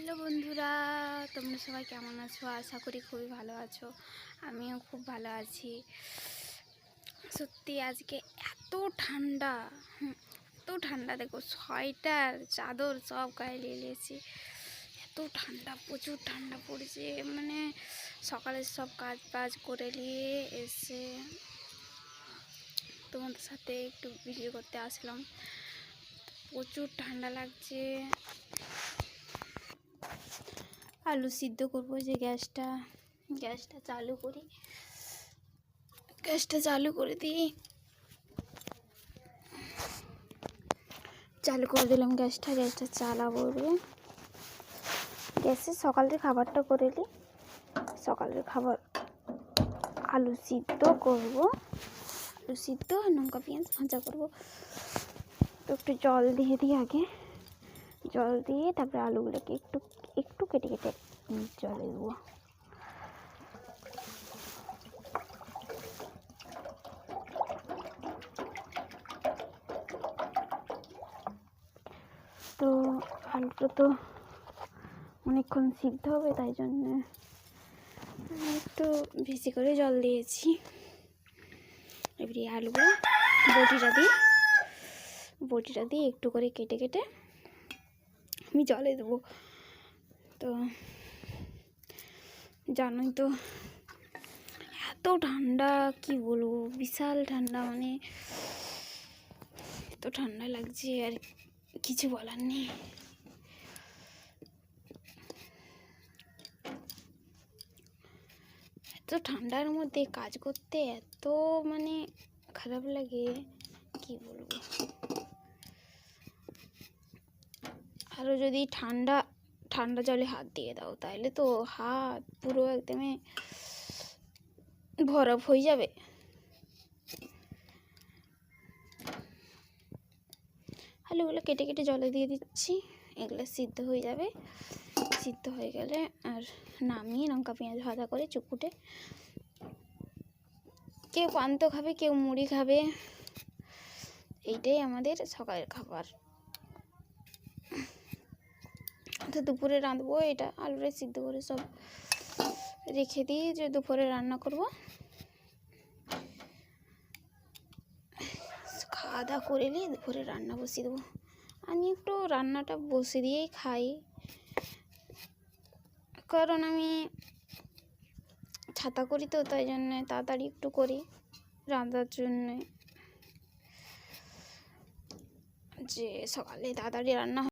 Hello বন্ধুরা, তোমরা সবাই কেমন আছো? আশা করি খুবই ভালো আছো। আমিও খুব ভালো আছি। সত্যি আজকে এত ঠান্ডা, এত ঠান্ডা, দেখো সোয়েটার চাদর সব গায়ে নিয়ে নিয়েছি। এত ঠান্ডা, প্রচুর ঠান্ডা পড়েছে। মানে সকালে সব কাজ বাজ করে নিয়ে এসে তোমাদের সাথে একটু ভিডিও করতে আসলাম। প্রচুর ঠান্ডা লাগছে। আলু সিদ্ধ করবো, যে গ্যাসটা চালু করি, গ্যাসটা চালু করে দিই। চালু করে দিলাম গ্যাসটা চালাবো। গ্যাসে সকালের খাবারটা করে নিই। সকালের খাবার আলু সিদ্ধ করব, আলু সিদ্ধ আর লঙ্কা পেঁয়াজ ভাজা করবো। তো একটু জল দিয়ে দিই, আগে জল দিয়ে তারপরে আলুগুলোকে একটু একটু কেটে কেটে জলে দেবো। তো আলুটা তো অনেকক্ষণ সিদ্ধ হবে, তাই জন্য একটু বেশি করে জল দিয়েছি। এবারে আলুগুলো বটিটা দিয়ে একটু করে কেটে কেটে আমি জলে দেবো। তো জানোই তো এত ঠান্ডা, কি বলবো, বিশাল ঠান্ডা। মানে এত ঠান্ডা লাগছে আর কিছু বলার নেই। এত ঠান্ডার মধ্যে কাজ করতে এত মানে খারাপ লাগে, কি বলবো। আরও যদি ঠান্ডা জলে হাত দিয়ে দাও, তাহলে তো হাত পুরো একদমই বরফ হয়ে যাবে। আলুগুলো কেটে কেটে জলে দিয়ে দিচ্ছি, এগুলো সিদ্ধ হয়ে যাবে। সিদ্ধ হয়ে গেলে আর নামিয়ে লঙ্কা পেঁয়াজ ভাজা করে চুকুটে, কেউ পান্ত খাবে, কেউ মুড়ি খাবে। এইটাই আমাদের সকালের খাবার। তো দুপুরে রাঁধবো, এটা আলুটা সিদ্ধ করে সব রেখে দিই, যে দুপুরে রান্না করব। খাওয়া দাওয়া করে নিয়ে দুপুরে রান্না বসিয়ে দেবো। আমি একটু রান্নাটা বসে দিয়েই খাই, কারণ আমি ছাতা করি তো, তাই জন্যে তাড়াতাড়ি একটু করি রান্নার জন্যে, যে সকালে তাড়াতাড়ি রান্না